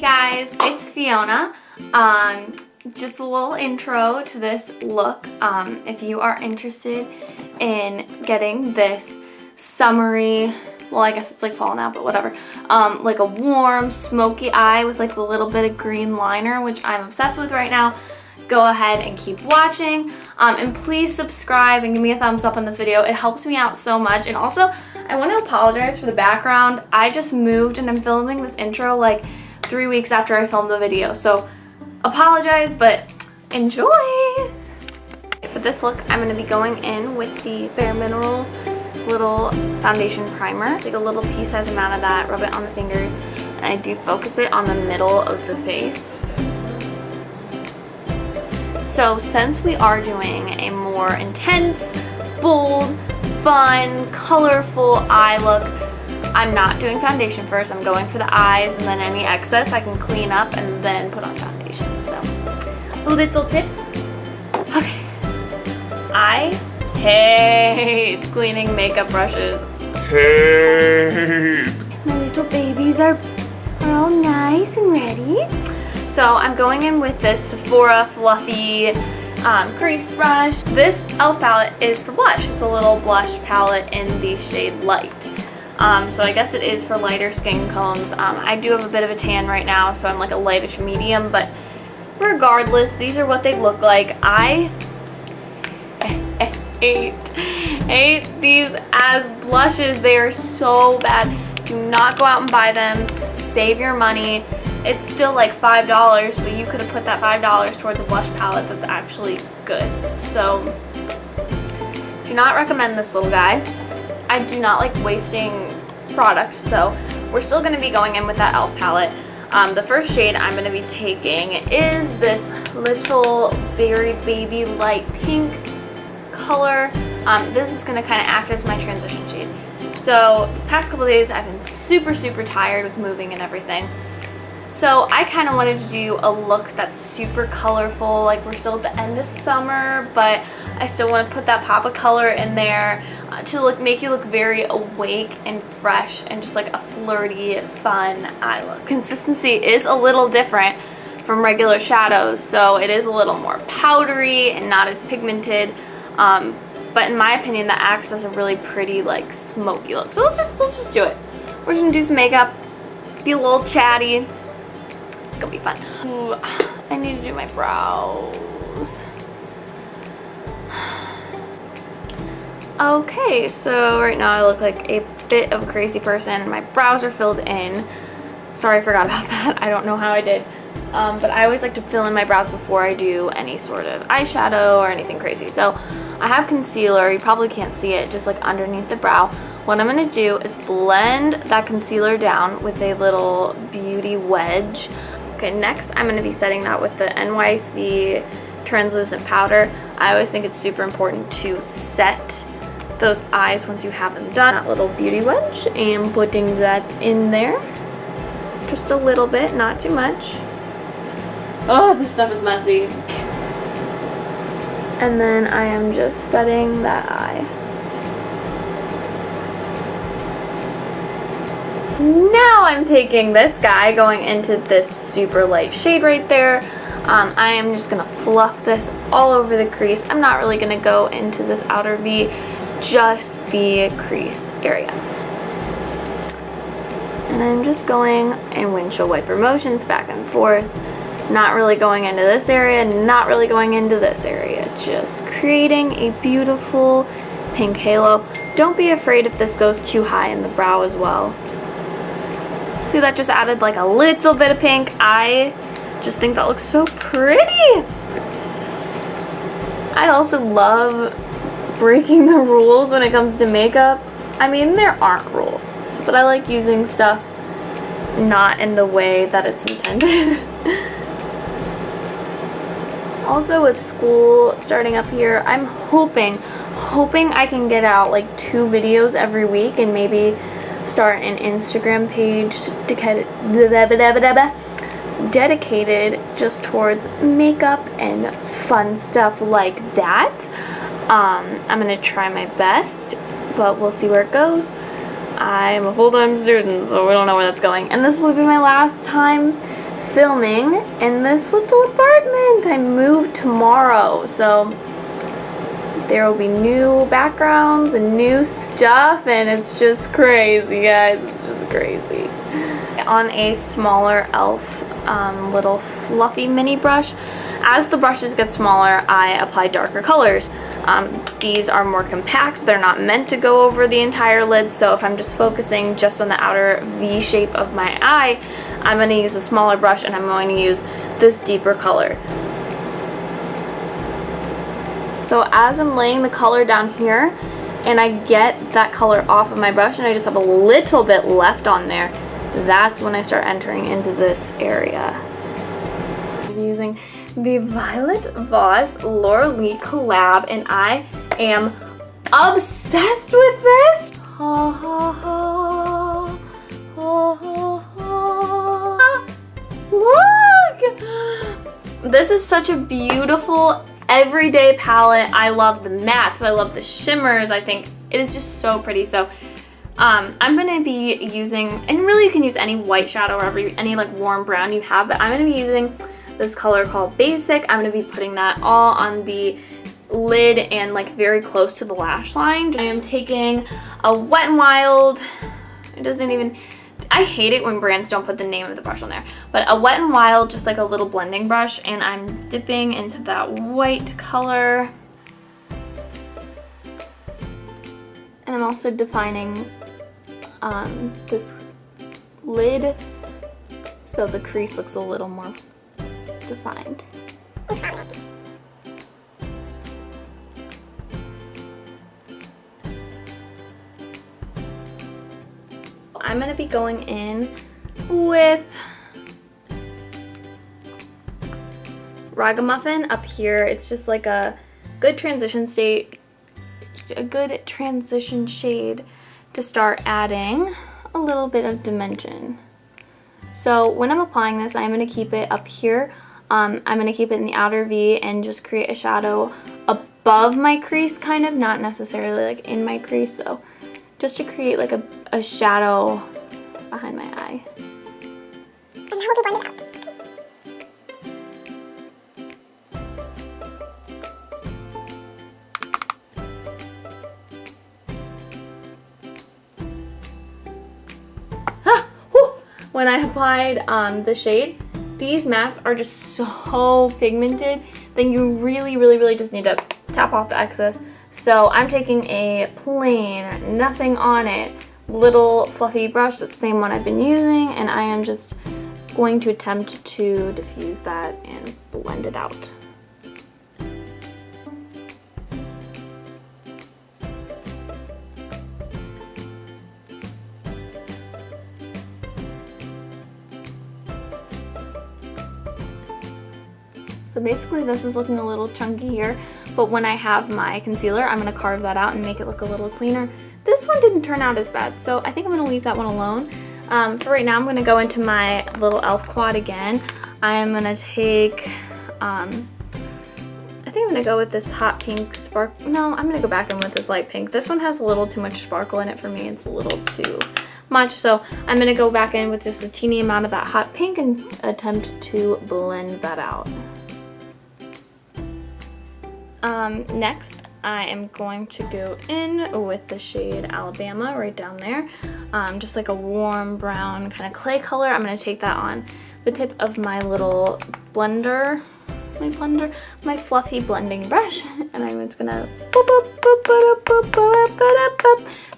guys, it's Fiona. Just a little intro to this look. If you are interested in getting this summery, well, I guess it's like fall now, but whatever, like a warm smoky eye with like a little bit of green liner, which I'm obsessed with right now, go ahead and keep watching. And please subscribe and give me a thumbs up on this video. It helps me out so much. And also, I want to apologize for the background. I just moved and I'm filming this intro like 3 weeks after I filmed the video. So apologize, but enjoy! For this look, I'm going to be going in with the Bare Minerals little foundation primer. Take a little pea-sized amount of that, rub it on the fingers, and I do focus it on the middle of the face. So since we are doing a more intense, bold, fun, colorful eye look, I'm not doing foundation first. I'm going for the eyes, and then any excess I can clean up and then put on foundation. So, a little tip. Okay. I hate cleaning makeup brushes. Hate. My little babies are all nice and ready. So I'm going in with this Sephora Fluffy crease brush. This e.l.f. palette is for blush. It's a little blush palette in the shade Light. So I guess it is for lighter skin tones. I do have a bit of a tan right now, so I'm like a lightish medium, but regardless, these are what they look like. I hate these as blushes. They are so bad. Do not go out and buy them. Save your money. It's still like $5, but you could have put that $5 towards a blush palette that's actually good. So do not recommend this little guy. I do not like wasting product, so we're still going to be going in with that e.l.f. palette. The first shade I'm going to be taking is this little very baby light pink color. This is going to kind of act as my transition shade. So the past couple days I've been super tired with moving and everything. So I kind of wanted to do a look that's super colorful, like we're still at the end of summer, but I still want to put that pop of color in there to make you look very awake and fresh and just like a flirty, fun eye look. Consistency is a little different from regular shadows, so it is a little more powdery and not as pigmented. But in my opinion, that acts as a really pretty, like, smoky look. So let's just do it. We're just gonna do some makeup, be a little chatty. It's gonna be fun. Ooh, I need to do my brows. Okay, so right now I look like a bit of a crazy person. My brows are filled in. Sorry, I forgot about that. I don't know how I did. But I always like to fill in my brows before I do any sort of eyeshadow or anything crazy. So I have concealer. You probably can't see it, just like underneath the brow. What I'm going to do is blend that concealer down with a little beauty wedge. Okay, next I'm going to be setting that with the NYC translucent powder. I always think it's super important to set those eyes once you have them done. That little beauty wedge, and putting that in there. Just a little bit, not too much. Oh, this stuff is messy. And then I am just setting that eye. Now I'm taking this guy, going into this super light shade right there. I am just gonna fluff this all over the crease. I'm not really gonna go into this outer V, just the crease area. And I'm just going in windshield wiper motions back and forth. Not really going into this area, not really going into this area. Just creating a beautiful pink halo. Don't be afraid if this goes too high in the brow as well. See, that just added like a little bit of pink. I just think that looks so pretty. I also love breaking the rules when it comes to makeup. I mean, there aren't rules, but I like using stuff not in the way that it's intended. Also, with school starting up here, I'm hoping I can get out like 2 videos every week and maybe start an Instagram page dedicated just towards makeup and fun stuff like that. I'm gonna try my best, but we'll see where it goes. I'm a full-time student, so we don't know where that's going. And this will be my last time filming in this little apartment. I move tomorrow, so there will be new backgrounds and new stuff, and it's just crazy, guys. It's just crazy. On a smaller e.l.f. Little fluffy mini brush, as the brushes get smaller, I apply darker colors. These are more compact. They're not meant to go over the entire lid, so if I'm just focusing just on the outer V shape of my eye, I'm going to use a smaller brush and I'm going to use this deeper color. So as I'm laying the color down here and I get that color off of my brush and I just have a little bit left on there, that's when I start entering into this area. I'm using the Violet Voss Laura Lee collab, and I am obsessed with this. Ha, ha, ha. Ha, ha, ha. Look! This is such a beautiful everyday palette. I love the mattes, I love the shimmers. I think it is just so pretty. So I'm gonna be using, and really you can use any white shadow or any like warm brown you have, but I'm gonna be using this color called Basic. I'm gonna be putting that all on the lid and like very close to the lash line. I am taking a Wet n Wild, it doesn't even, I hate it when brands don't put the name of the brush on there, but a Wet n Wild, just like a little blending brush, and I'm dipping into that white color. And I'm also defining this lid so the crease looks a little more defined. I'm going to be going in with Ragamuffin up here. It's just like a good transition shade to start adding a little bit of dimension. So when I'm applying this, I'm going to keep it up here. I'm going to keep it in the outer V and just create a shadow above my crease, kind of, not necessarily like in my crease. So just to create like a shadow behind my eye. And how will we blend it out? When I applied the shade, these mattes are just so pigmented that you really just need to tap off the excess. So I'm taking a plain, nothing on it, little fluffy brush, that's the same one I've been using, and I am just going to attempt to diffuse that and blend it out. So basically this is looking a little chunky here, but when I have my concealer, I'm going to carve that out and make it look a little cleaner. This one didn't turn out as bad, so I think I'm going to leave that one alone. For right now, I'm going to go into my little e.l.f. quad again. I'm going to take, I think I'm going to go with this hot pink spark. No, I'm going to go back in with this light pink. This one has a little too much sparkle in it for me. It's a little too much, so I'm going to go back in with just a teeny amount of that hot pink and attempt to blend that out. Next, I am going to go in with the shade Alabama right down there. Just like a warm brown kind of clay color. I'm going to take that on the tip of my little blender, my fluffy blending brush, and I'm just going to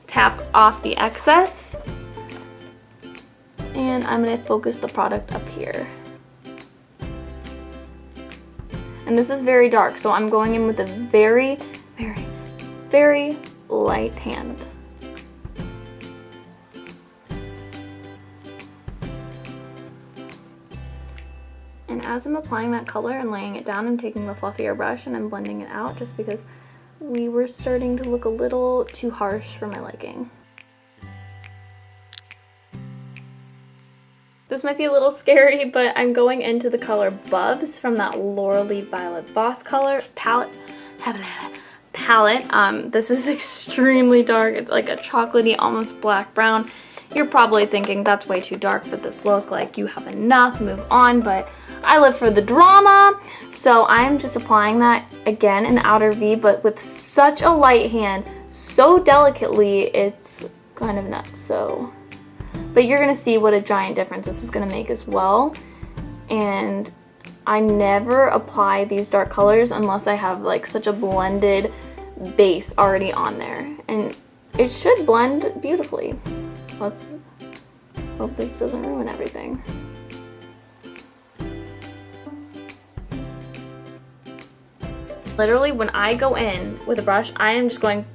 tap off the excess. And I'm going to focus the product up here. And this is very dark, so I'm going in with a very light hand. And as I'm applying that color and laying it down, I'm taking the fluffier brush and I'm blending it out just because we were starting to look a little too harsh for my liking. This might be a little scary, but I'm going into the color Bubs from that Laura Lee Violet Voss color palette. This is extremely dark. It's like a chocolatey, almost black brown. You're probably thinking that's way too dark for this look, like you have enough, move on, but I live for the drama. So I'm just applying that again in the outer V, but with such a light hand, so delicately, it's kind of nuts. So, but you're gonna see what a giant difference this is gonna make as well. And I never apply these dark colors unless I have like such a blended base already on there, and it should blend beautifully. Let's hope this doesn't ruin everything. Literally, when I go in with a brush, I am just going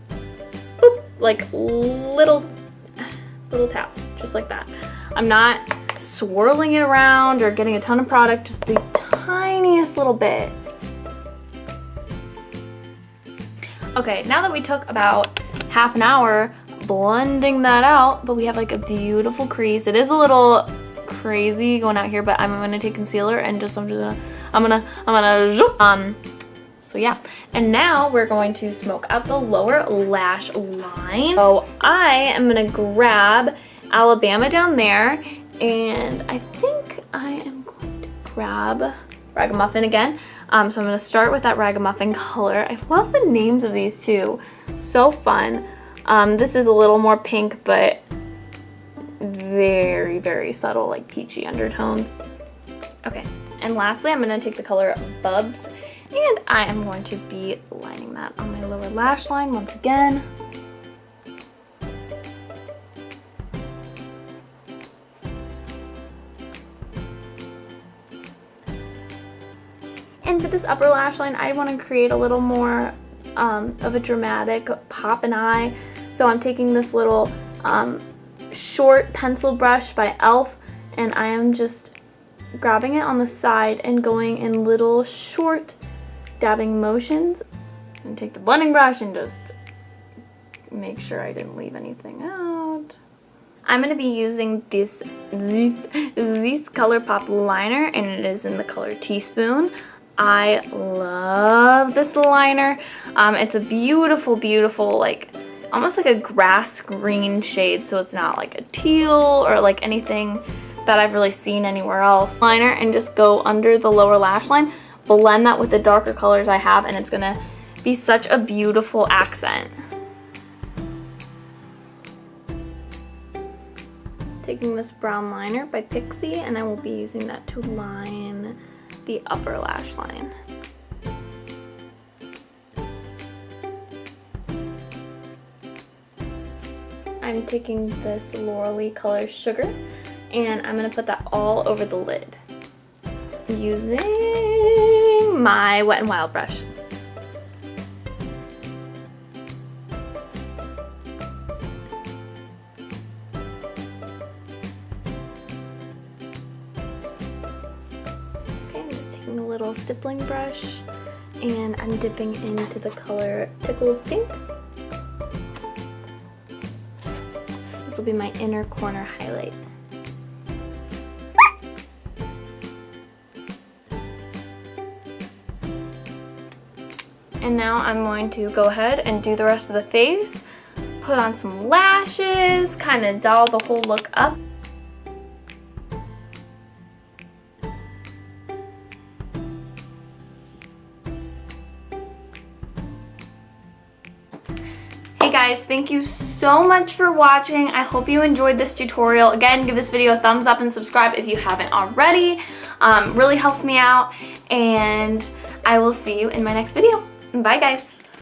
boop, like little tap, just like that. I'm not swirling it around or getting a ton of product, just the tiniest little bit. Okay, now that we took about half an hour blending that out, but we have like a beautiful crease. It is a little crazy going out here, but I'm gonna take concealer and just I'm gonna zoop. So yeah, and now we're going to smoke out the lower lash line. So I am gonna grab Alabama down there, and I think I am going to grab Ragamuffin again. So I'm gonna start with that Ragamuffin color. I love the names of these too, so fun. This is a little more pink, but very, very subtle, like peachy undertones. Okay, and lastly, I'm gonna take the color Bubs, and I am going to be lining that on my lower lash line once again. And for this upper lash line, I want to create a little more of a dramatic pop and eye. So I'm taking this little short pencil brush by e.l.f. and I am just grabbing it on the side and going in little short dabbing motions. And take the blending brush and just make sure I didn't leave anything out. I'm going to be using this ColourPop liner, and it is in the color Teaspoon. I love this liner. It's a beautiful, beautiful, like almost like a grass green shade, so it's not like a teal or like anything that I've really seen anywhere else. Liner, and just go under the lower lash line, blend that with the darker colors I have, and it's gonna be such a beautiful accent. Taking this brown liner by Pixie, and I will be using that to line the upper lash line. I'm taking this Lauralee color Sugar, and I'm gonna put that all over the lid using my Wet n Wild brush. A little stippling brush, and I'm dipping into the color Tickled Pink. This will be my inner corner highlight. And now I'm going to go ahead and do the rest of the face, put on some lashes, kind of doll the whole look up. Hey guys, thank you so much for watching. I hope you enjoyed this tutorial. Again, give this video a thumbs up and subscribe if you haven't already. Really helps me out, and I will see you in my next video. Bye guys.